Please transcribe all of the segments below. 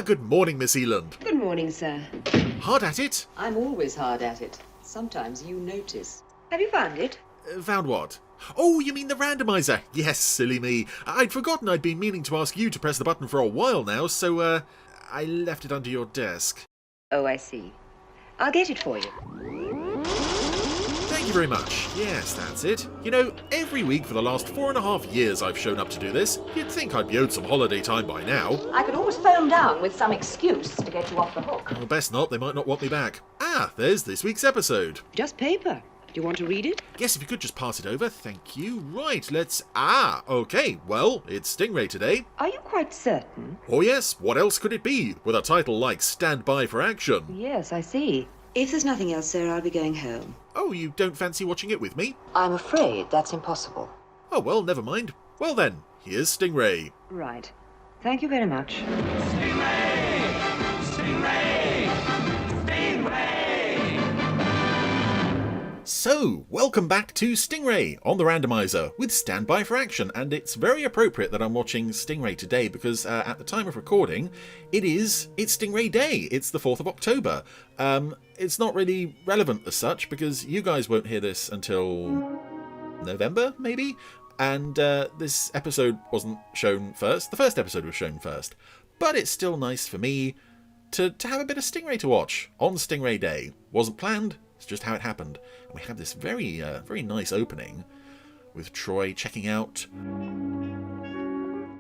Good morning, Miss Eland. Good morning, sir. Hard at it? I'm always hard at it. Sometimes you notice. Have you found it? Found what? Oh, you mean the randomiser? Yes, silly me. I'd forgotten I'd been meaning to ask you to press the button for a while now, so, I left it under your desk. Oh, I see. I'll get it for you. Thank you very much. Yes, that's it. You know, every week for the last 4.5 years I've shown up to do this. You'd think I'd be owed some holiday time by now. I could always phone down with some excuse to get you off the hook. Well, best not, they might not want me back. There's this week's episode. Just paper. Do you want to read it? Yes, if you could just pass it over, thank you. Right, let's... okay, well, it's Stingray today. Are you quite certain? Oh yes, what else could it be, with a title like Stand By for Action? Yes, I see. If there's nothing else, sir, I'll be going home. Oh, you don't fancy watching it with me? I'm afraid that's impossible. Oh, well, never mind. Well then, here's Stingray. Right. Thank you very much. Stingray! Stingray! Stingray! So, welcome back to Stingray on the Randomiser with Stand By for Action, and it's very appropriate that I'm watching Stingray today because at the time of recording, it's Stingray Day. It's the 4th of October. It's not really relevant as such because you guys won't hear this until November, maybe? And this episode wasn't shown first. The first episode was shown first. But it's still nice for me to have a bit of Stingray to watch on Stingray Day. Wasn't planned. It's just how it happened. And we have this very nice opening with Troy checking out.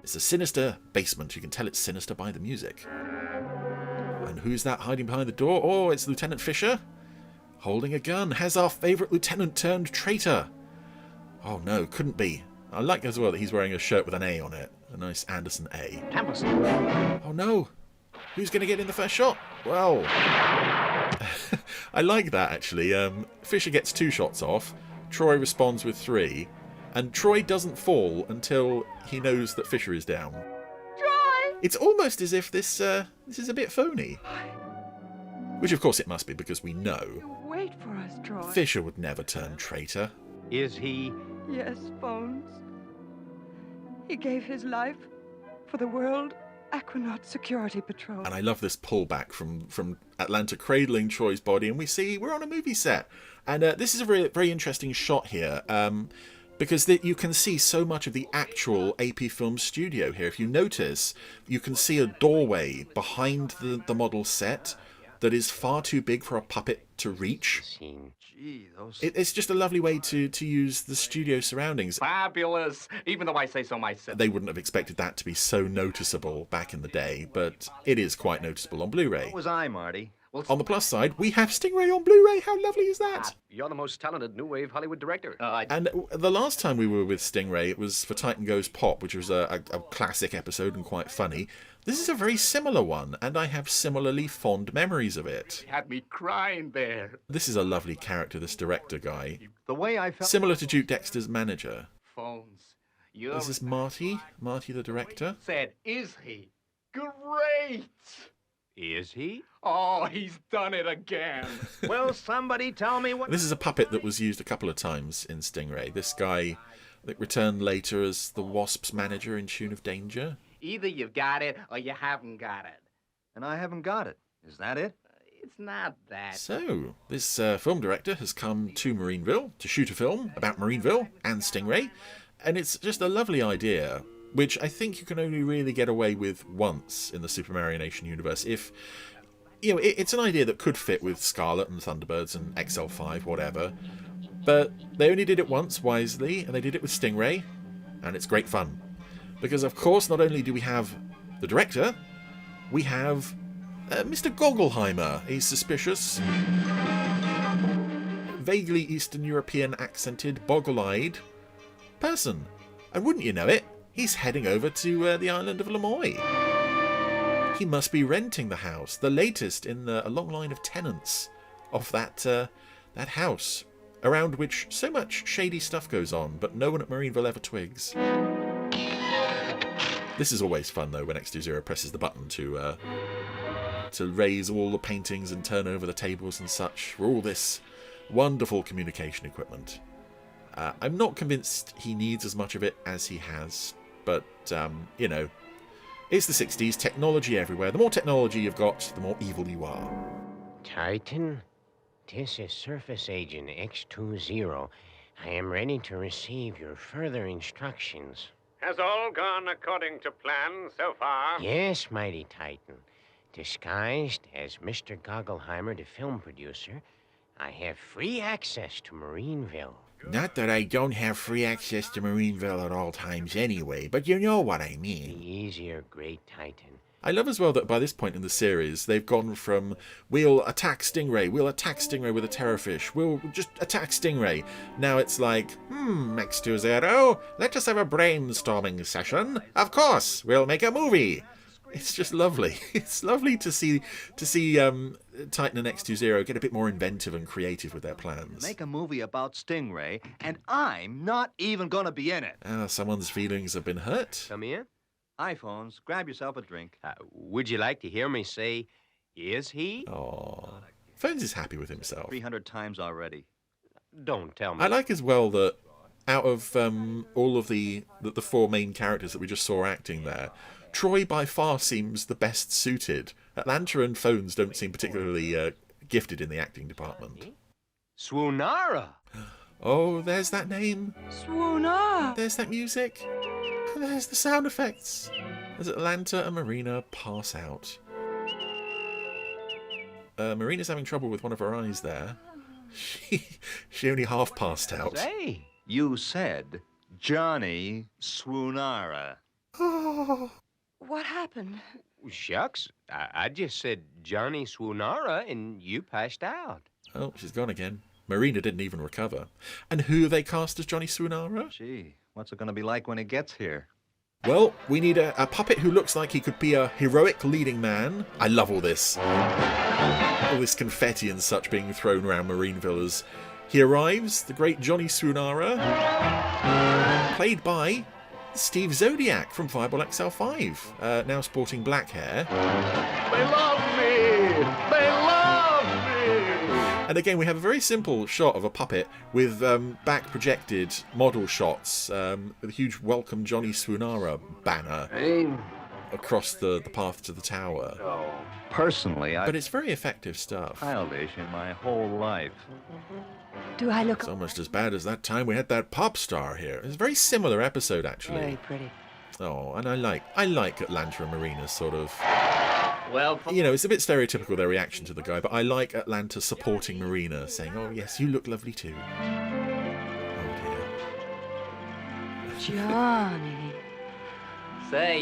It's a sinister basement. You can tell it's sinister by the music. And who's that hiding behind the door? Oh, it's Lieutenant Fisher. Holding a gun. Has our favourite lieutenant turned traitor. Oh no, couldn't be. I like as well that he's wearing a shirt with an A on it. A nice Anderson A. Tempest. Oh no. Who's going to get in the first shot? Well... I like that, actually. Fisher gets 2 shots off, Troy responds with 3, and Troy doesn't fall until he knows that Fisher is down. Troy! It's almost as if this is a bit phony. Which of course it must be, because we know Wait for us, Troy. Fisher would never turn traitor. Is he? Yes, Phones. He gave his life for the World Aquanaut Security Patrol. And I love this pullback from Atlanta cradling Troy's body, and we see we're on a movie set. And this is a very, very interesting shot here, because you can see so much of the actual AP Film studio here. If you notice, you can see a doorway behind the model set that is far too big for a puppet to reach. Gee, those... It's just a lovely way to use the studio surroundings. Fabulous! Even though I say so myself. They wouldn't have expected that to be so noticeable back in the day, but it is quite noticeable on Blu-ray. What was I, Marty? Well, On the plus side, we have Stingray on Blu-ray. How lovely is that? You're the most talented new wave Hollywood director. And the last time we were with Stingray, it was for Titan Goes Pop, which was a classic episode and quite funny. This is a very similar one, and I have similarly fond memories of it. had me crying there. This is a lovely character, this director guy. The way I felt... Similar to Duke Dexter's manager. Phones. You're... This is Marty the director. Said, is he? Great! Is he? Oh, he's done it again. Well, somebody tell me what... This is a puppet that was used a couple of times in Stingray. This guy that returned later as the Wasp's manager in Tune of Danger. Either you've got it or you haven't got it. And I haven't got it. Is that it? It's not that. So, this film director has come to Marineville to shoot a film about Marineville and Stingray, and it's just a lovely idea, which I think you can only really get away with once in the Super Mario Nation universe. If, you know, it's an idea that could fit with Scarlet and Thunderbirds and XL5, whatever, but they only did it once wisely, and they did it with Stingray, and it's great fun. Because, of course, not only do we have the director, we have Mr. Goggleheimer, a suspicious, vaguely Eastern European accented, boggle-eyed person. And wouldn't you know it, he's heading over to the island of Lemoy. He must be renting the house, the latest in a long line of tenants of that house, around which so much shady stuff goes on, but no one at Marineville ever twigs. This is always fun, though, when X20 presses the button to raise all the paintings and turn over the tables and such, for all this wonderful communication equipment. I'm not convinced he needs as much of it as he has, but, you know, It's the 60s, technology everywhere. The more technology you've got, the more evil you are. Titan, this is Surface Agent X20. I am ready to receive your further instructions. Has all gone according to plan so far? Yes, mighty Titan. Disguised as Mr. Goggleheimer, the film producer, I have free access to Marineville. Not that I don't have free access to Marineville at all times anyway, but you know what I Be mean. easier, great Titan. I love as well that by this point in the series, they've gone from, we'll attack Stingray with a terrorfish, we'll just attack Stingray. Now it's like, X20, let us have a brainstorming session. Of course, we'll make a movie. It's just lovely. It's lovely to see Titan and X20 get a bit more inventive and creative with their plans. Make a movie about Stingray, and I'm not even gonna be in it. Someone's feelings have been hurt. Come in. iPhones, grab yourself a drink. Would you like to hear me say, is he? Aww. Phones is happy with himself. 300 times already. Don't tell me. I like as well that out of all of the four main characters that we just saw acting there, Troy by far seems the best suited. Atlanta and Phones don't seem particularly gifted in the acting department. Swoonara! Oh, there's that name. Swooner! There's that music. There's the sound effects. As Atlanta and Marina pass out. Marina's having trouble with one of her eyes there. She only half passed out. Say, You said Johnny Swoonara. Oh. What happened? shucks. I just said Johnny Swoonara and you passed out. Oh, she's gone again. Marina didn't even recover. And who have they cast as Johnny Swoonara? Gee, what's it gonna be like when he gets here? Well, we need a puppet who looks like he could be a heroic leading man. I love all this. All this confetti and such being thrown around Marineville as he arrives, the great Johnny Swoonara, played by Steve Zodiac from Fireball XL5, now sporting black hair. They love me! They love me! And again, we have a very simple shot of a puppet with back projected model shots with a huge Welcome Johnny Swoonara banner across the path to the tower. Personally, But it's very effective stuff. childish in my whole life. Do I look It's almost as bad as that time we had that pop star here. It's a very similar episode, actually. very pretty? Oh, and I like Atlanta and Marina's sort of... Well, You know, it's a bit stereotypical, their reaction to the guy, but I like Atlanta supporting Marina, saying, oh, yes, you look lovely too. Oh, dear. Johnny. say,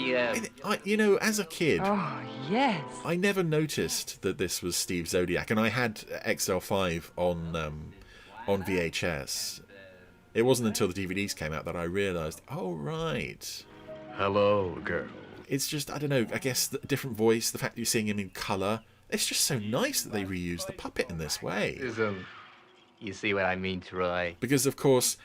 You know, as a kid... Oh, yes. I never noticed that this was Steve Zodiac, and I had XL5 on VHS. It wasn't until the DVDs came out that I realised, oh, right. Hello, girl. It's just, I don't know, I guess the different voice, the fact that you're seeing him in colour. It's just so nice that they reuse the puppet in this way. you see what I mean, Troy? Because, of course,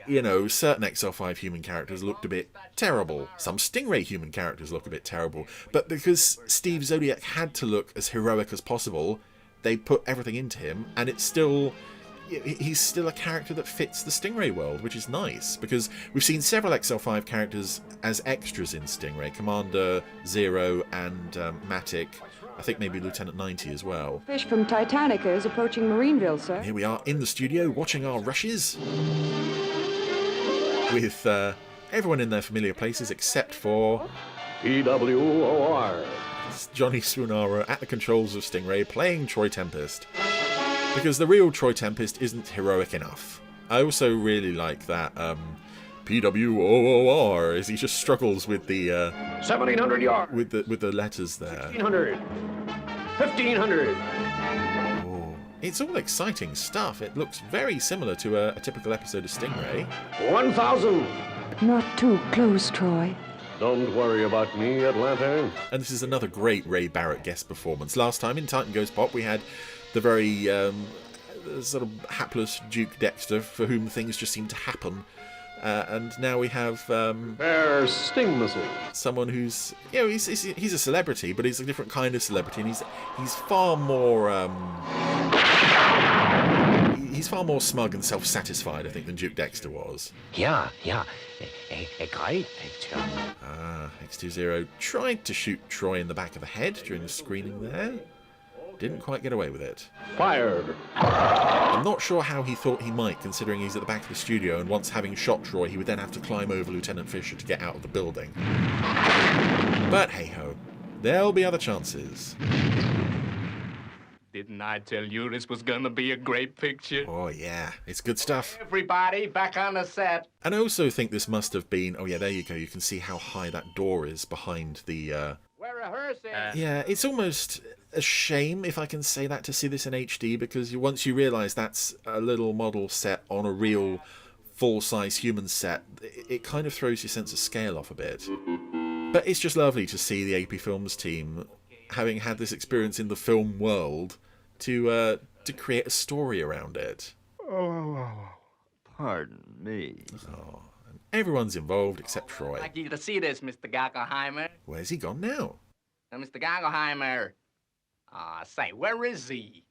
you know, certain XL5 human characters looked a bit terrible. Some Stingray human characters look a bit terrible. But because Steve Zodiac had to look as heroic as possible, they put everything into him, and it's still... He's still a character that fits the Stingray world, which is nice, because we've seen several XL5 characters as extras in Stingray. Commander, Zero, and Matic. I think maybe Lieutenant 90 as well. Fish from Titanica is approaching Marineville, sir. Here we are in the studio watching our rushes with everyone in their familiar places except for PWOR. Johnny Swoonara at the controls of Stingray playing Troy Tempest. Because the real Troy Tempest isn't heroic enough. I also really like that PWOR as he just struggles with the 1,700 yards. with the letters there. 1,500. 1,500. Oh, it's all exciting stuff. It looks very similar to a typical episode of Stingray. 1,000. Not too close, Troy. Don't worry about me, Atlanta. And this is another great Ray Barrett guest performance. Last time in Titan Goes Pop we had the very sort of hapless Duke Dexter for whom things just seem to happen. And now we have Air sting missile. someone who's, you know, he's a celebrity, but he's a different kind of celebrity, and he's far more he's far more smug and self-satisfied, I think, than Duke Dexter was. Yeah. a great picture. Ah, X20 tried to shoot Troy in the back of the head during the screening there. Didn't quite get away with it. Fire! I'm not sure how he thought he might, considering he's at the back of the studio, and once having shot Troy, he would then have to climb over Lieutenant Fisher to get out of the building. But hey-ho, there'll be other chances. Didn't I tell you this was gonna be a great picture? Oh yeah, it's good stuff. Everybody back on the set. And I also think this must have been... Oh yeah, there you go, you can see how high that door is behind the... We're rehearsing. Yeah, it's almost a shame, if I can say that, to see this in HD, because once you realise that's a little model set on a real full-size human set, it kind of throws your sense of scale off a bit. But it's just lovely to see the AP Films team, having had this experience in the film world, to create a story around it. Oh, pardon me. Oh, and everyone's involved except Troy. I'd like you to see this, Mr. Goggleheimer. Where's he gone now? Mr. Goggleheimer. Say, where is he?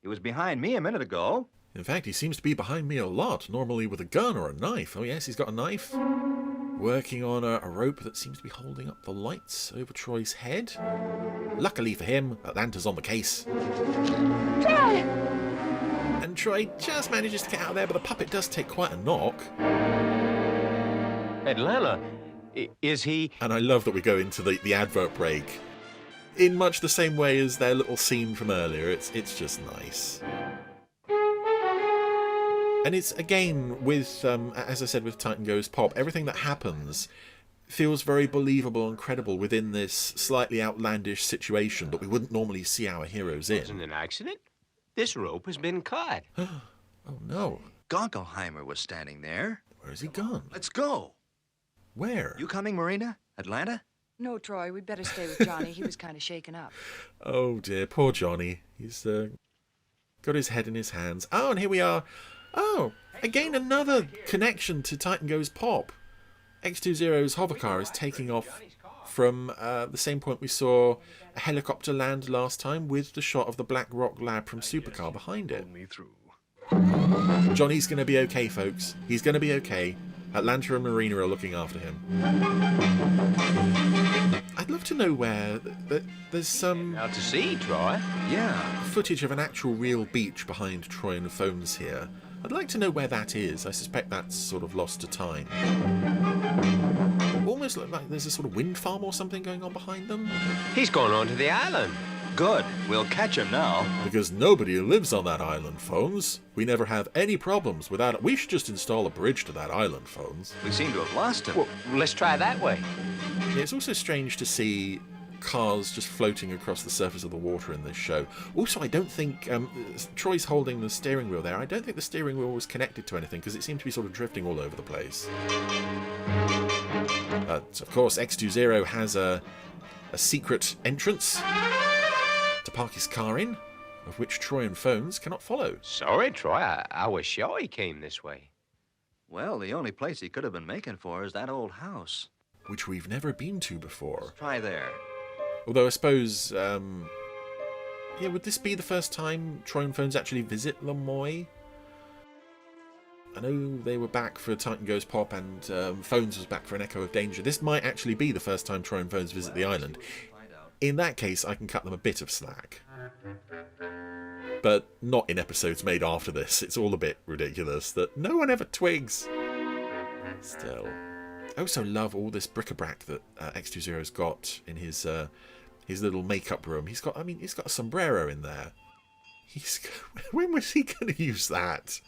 He was behind me a minute ago. In fact, he seems to be behind me a lot, normally with a gun or a knife. Oh yes, he's got a knife. Working on a rope that seems to be holding up the lights over Troy's head. Luckily for him, Atlanta's on the case. Troy! And Troy just manages to get out of there, but the puppet does take quite a knock. Atlanta, is he... And I love that we go into the advert break in much the same way as their little scene from earlier. It's just nice. And it's, again, with, as I said, with Titan Goes Pop, everything that happens feels very believable and credible within this slightly outlandish situation that we wouldn't normally see our heroes in. Wasn't an accident? This rope has been cut. Oh no. Goggleheimer was standing there. Where's he gone? Let's go. Where? You coming, Marina? Atlanta? No, Troy, we'd better stay with Johnny. He was kind of shaken up. Oh dear, poor Johnny. He's got his head in his hands. Oh, and here we are. Oh, again another connection to Titan Goes Pop. X20's hovercar is taking off from the same point we saw a helicopter land last time, with the shot of the Black Rock lab from Supercar behind it. Johnny's going to be okay, folks. He's going to be okay. Atlanta and Marina are looking after him. I'd love to know where there's some Out to sea, Troy. Yeah. footage of an actual real beach behind Troy and Phones here. I'd like to know where that is. I suspect that's sort of lost to time. Almost look like there's a sort of wind farm or something going on behind them. He's gone on to the island. Good. We'll catch him now. Because nobody lives on that island, Phones. We never have any problems without it. We should just install a bridge to that island, Phones. We seem to have lost him. Well, let's try that way. It's also strange to see cars just floating across the surface of the water in this show. Also, I don't think Troy's holding the steering wheel there. I don't think the steering wheel was connected to anything, because it seemed to be sort of drifting all over the place. But of course, X20 has a secret entrance to park his car in, of which Troy and Phones cannot follow. Sorry, Troy. I was sure he came this way. Well, the only place he could have been making for is that old house. Which we've never been to before. Try there. Although I suppose, yeah, would this be the first time Troy and Phones actually visit Lemoy? I know they were back for Titan Goes Pop, and Phones was back for an Echo of Danger. This might actually be the first time Troy and Phones visit the island. In that case, I can cut them a bit of slack. But not in episodes made after this. It's all a bit ridiculous that no one ever twigs. Still. I also love all this bric-a-brac that X20's got in his little makeup room. He's got a sombrero in there. When was he going to use that?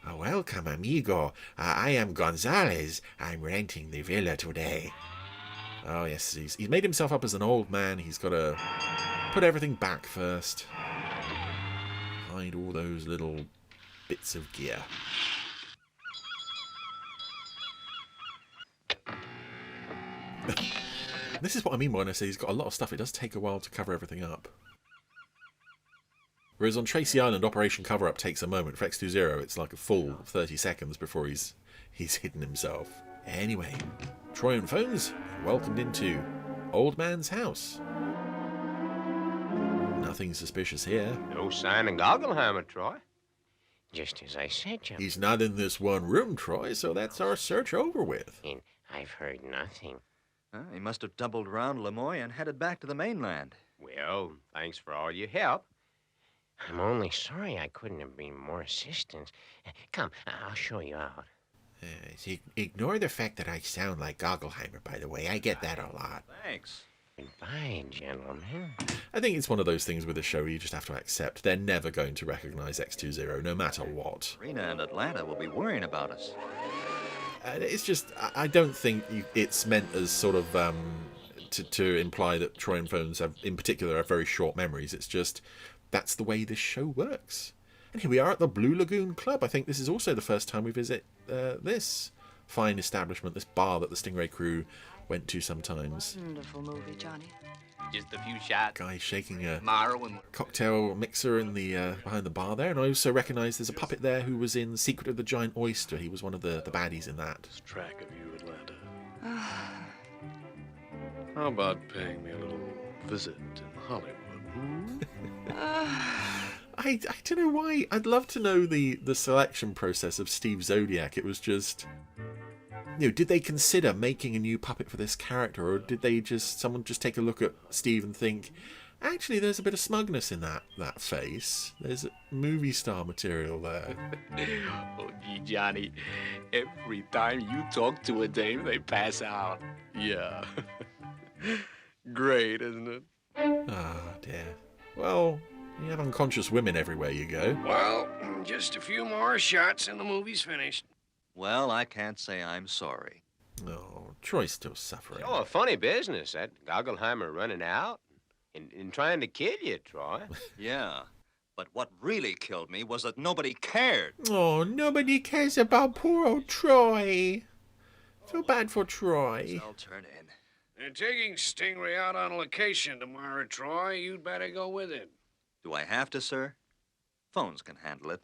Oh, welcome, amigo. I am Gonzalez. I'm renting the villa today. Oh, yes, he's made himself up as an old man. He's got to put everything back first. Hide all those little bits of gear. This is what I mean when I say he's got a lot of stuff. It does take a while to cover everything up. Whereas on Tracy Island, Operation Cover Up takes a moment. For X20, it's like a full 30 seconds before he's hidden himself. Anyway, Troy and Phones welcomed into Old Man's house. Nothing suspicious here. No sign of Goggleheimer, Troy. Just as I said, John. He's not in this one room, Troy, so that's our search over with. And I've heard nothing. He must have doubled around Lemoy and headed back to the mainland. Well, thanks for all your help. I'm only sorry I couldn't have been more assistance. Come, I'll show you out. Ignore the fact that I sound like Goggleheimer, by the way. I get that a lot. Thanks. Goodbye, gentlemen. I think it's one of those things with the show where you just have to accept they're never going to recognize X20, no matter what. Rena and Atlanta will be worrying about us. It's just, I don't think it's meant as sort of to imply that Troy and Phones have, in particular, have very short memories. It's just, that's the way this show works. And here we are at the Blue Lagoon Club. I think this is also the first time we visit this fine establishment, this bar that the Stingray crew went to sometimes. Wonderful movie, Johnny. Just a few shots. Guy shaking a Tomorrow and cocktail mixer in the behind the bar there, and I also recognise there's a puppet there who was in Secret of the Giant Oyster. He was one of the baddies in that. Track of you, Atlanta. How about paying me a little visit in Hollywood? I don't know why. I'd love to know the selection process of Steve Zodiac. It was just, did they consider making a new puppet for this character, or did they someone just take a look at Steve and think, actually, there's a bit of smugness in that face. There's movie star material there. oh, gee, Johnny, every time you talk to a dame, they pass out. Yeah. Great, isn't it? Ah, dear. Well, you have unconscious women everywhere you go. Well, just a few more shots and the movie's finished. Well, I can't say I'm sorry. Oh, Troy's still suffering. Oh, a funny business, that Goggleheimer running out and trying to kill you, Troy. Yeah, but what really killed me was that nobody cared. Oh, nobody cares about poor old Troy. Feel bad for Troy. I'll turn in. They're taking Stingray out on location tomorrow, Troy. You'd better go with it. Do I have to, sir? Phones can handle it.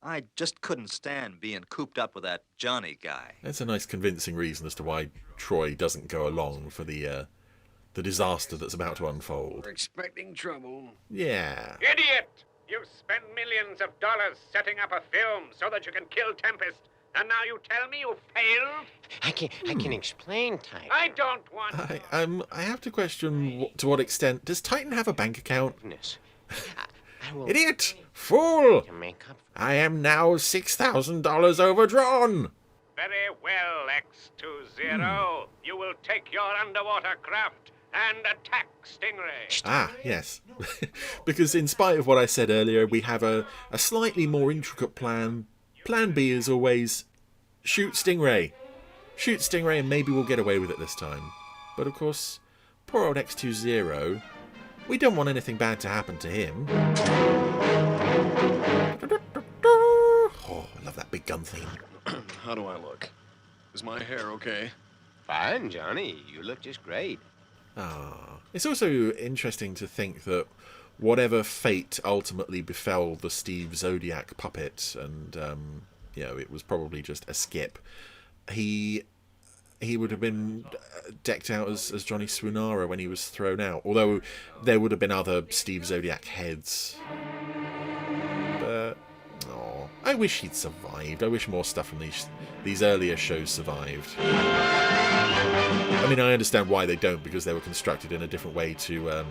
I just couldn't stand being cooped up with that Johnny guy. That's a nice convincing reason as to why Troy doesn't go along for the disaster that's about to unfold. We're expecting trouble. Yeah. Idiot! You've spent millions of dollars setting up a film so that you can kill Tempest. And now you tell me you failed? I can explain, Titan. I don't want... I have to question to what extent does Titan have a bank account? Goodness. I will Idiot! Fool! to make up. I am now $6,000 overdrawn. Very well, X20. You will take your underwater craft and attack Stingray. Ah, yes. Because in spite of what I said earlier, we have a slightly more intricate plan. Plan B is always shoot Stingray. Shoot Stingray and maybe we'll get away with it this time. But of course, poor old X20, we don't want anything bad to happen to him. Oh, I love that big gun theme. How do I look? Is my hair okay? Fine, Johnny. You look just great. Ah, it's also interesting to think that whatever fate ultimately befell the Steve Zodiac puppet, and it was probably just a skip. He would have been decked out as Johnny Swoonara when he was thrown out. Although there would have been other Steve Zodiac heads. But I wish he'd survived. I wish more stuff from these earlier shows survived. I mean, I understand why they don't, because they were constructed in a different way to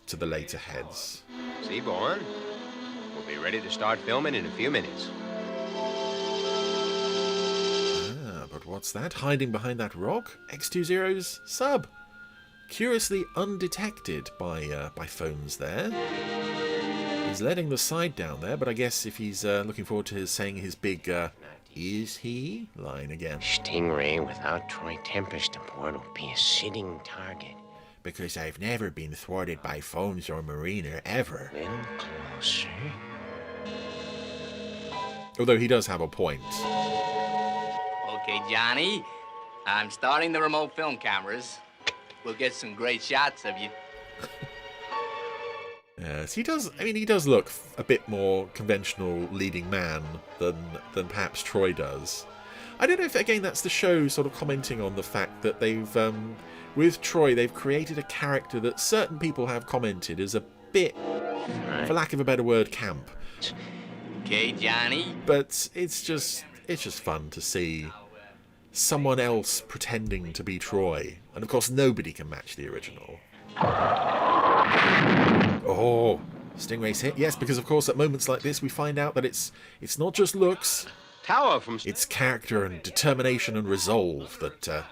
the later heads. Seaborn, we'll be ready to start filming in a few minutes. Ah, but what's that? Hiding behind that rock? X20's sub. Curiously undetected by phones there. He's letting the side down there, but I guess if he's looking forward to saying his big, is he? line again. Stingray without Troy Tempest aboard will be a sitting target. Because I've never been thwarted by phones or Mariner, ever. A little closer. Although he does have a point. Okay, Johnny. I'm starting the remote film cameras. We'll get some great shots of you. Yes, he does. I mean, he does look a bit more conventional leading man than perhaps Troy does. I don't know if, again, that's the show sort of commenting on the fact that they've, with Troy, they've created a character that certain people have commented is a bit, for lack of a better word, camp. Okay, Johnny. But it's just fun to see someone else pretending to be Troy. And of course nobody can match the original. Oh, Stingray's hit. Yes, because of course at moments like this we find out that it's not just looks. Tower from... It's character and determination and resolve that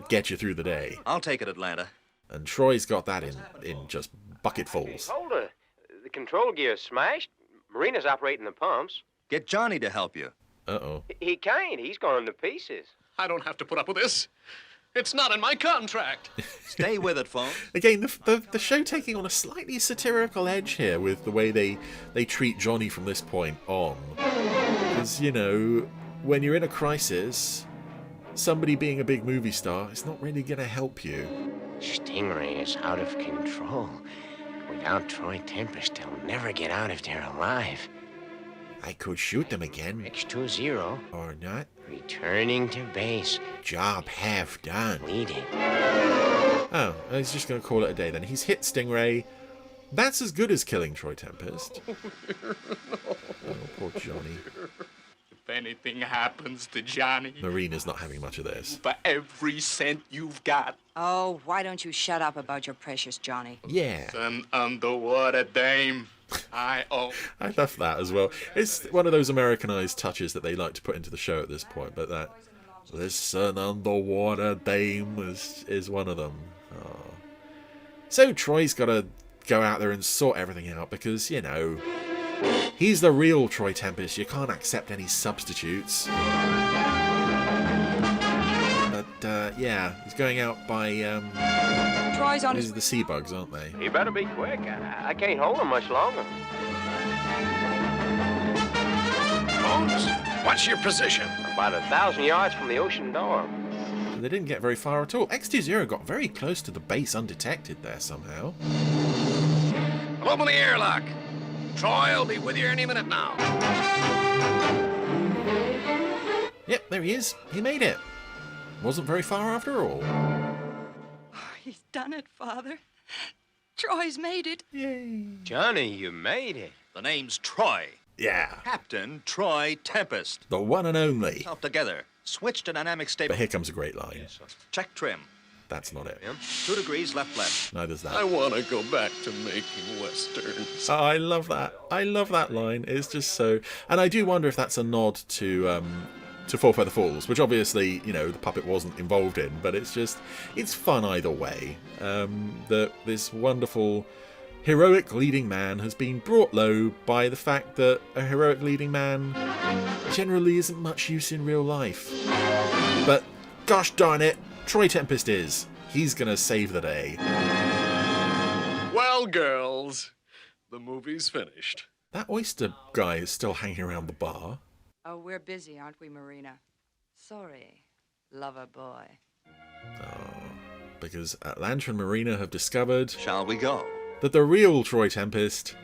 get you through the day. I'll take it, Atlanta. And Troy's got that in just bucketfuls. Hold it. The control gear's smashed. Marina's operating the pumps. Get Johnny to help you. Uh-oh. He can't. He's gone to pieces. I don't have to put up with this. It's not in my contract. Stay with it, Phones. Again, the show taking on a slightly satirical edge here with the way they treat Johnny from this point on. Because, you know, when you're in a crisis, somebody being a big movie star is not really going to help you. Stingray is out of control. Without Troy Tempest, they'll never get out if they're alive. I could shoot them again. X20. Or not. Returning to base. Job half done. Leading. Oh, he's just going to call it a day then. He's hit Stingray. That's as good as killing Troy Tempest. Oh, poor Johnny. If anything happens to Johnny, Marina's not having much of this. for every cent you've got, Oh, why don't you shut up about your precious Johnny? Yeah. an underwater dame. I owe. I love that as well. It's one of those Americanized touches that they like to put into the show at this point, but that "Listen, underwater dame" is one of them. Oh. So Troy's got to go out there and sort everything out because, you know, he's the real Troy Tempest. You can't accept any substitutes. But, yeah, he's going out by, Troy's on these his... are the sea bugs, aren't they? You better be quick. I can't hold him much longer. Bones, what's your position? About 1,000 yards from the ocean door. They didn't get very far at all. X20 got very close to the base undetected there somehow. Open the airlock. Troy will be with you any minute now. Yep, there he is. He made it. Wasn't very far after all. He's done it, Father. Troy's made it. Yay. Johnny, you made it. The name's Troy. Yeah, Captain Troy Tempest. the one and only. Self together. Switch to dynamic But stable. here comes a great line. Check trim. That's not it. 2 degrees left. Neither's I that. want to go back to making westerns. Oh, I love that. I love that line. It's just so... And I do wonder if that's a nod to Fall Feather Falls, which obviously, you know, the puppet wasn't involved in, but it's just... It's fun either way. That this wonderful... heroic leading man has been brought low by the fact that a heroic leading man generally isn't much use in real life. But gosh darn it, Troy Tempest is. He's gonna save the day. Well, girls, the movie's finished. That oyster guy is still hanging around the bar. Oh, we're busy, aren't we, Marina? Sorry, lover boy. Because Atlanta and Marina have discovered Shall we go? that the real Troy Tempest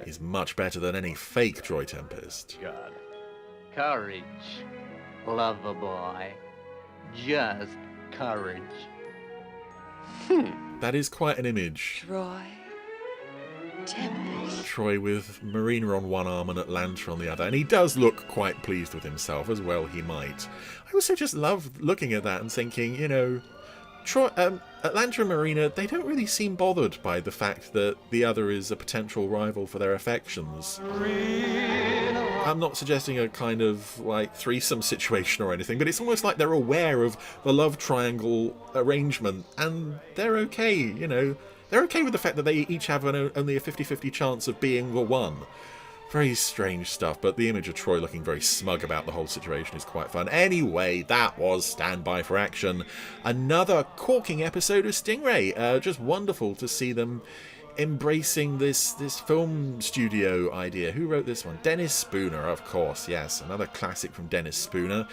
is much better than any fake Troy Tempest. God. Courage, lover boy. Just courage. That is quite an image. Troy Tempest. Troy with Marina on one arm and Atlanta on the other. And he does look quite pleased with himself, as well he might. I also just love looking at that and thinking, you know, Atlanta and Marina, they don't really seem bothered by the fact that the other is a potential rival for their affections. I'm not suggesting a kind of, like, threesome situation or anything, but it's almost like they're aware of the love triangle arrangement, and they're okay, you know. They're okay with the fact that they each have only a 50-50 chance of being the one. Very strange stuff, but the image of Troy looking very smug about the whole situation is quite fun. Anyway, that was Stand By for Action. Another corking episode of Stingray. Just wonderful to see them embracing this film studio idea. Who wrote this one? Dennis Spooner, of course. Yes, another classic from Dennis Spooner.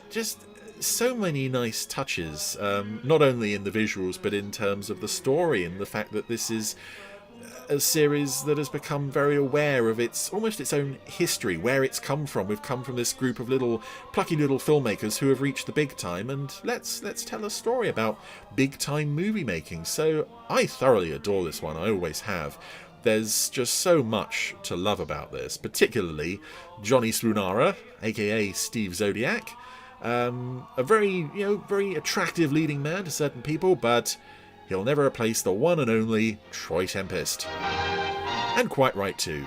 Just so many nice touches, not only in the visuals, but in terms of the story and the fact that this is a series that has become very aware of almost its own history, where it's come from. We've come from this group of plucky little filmmakers who have reached the big time, and let's tell a story about big time movie making. So I thoroughly adore this one. I always have. there's just so much to love about this, particularly Johnny Srunara, aka Steve Zodiac. A very, very attractive leading man to certain people, but he'll never replace the one and only Troy Tempest. And quite right too.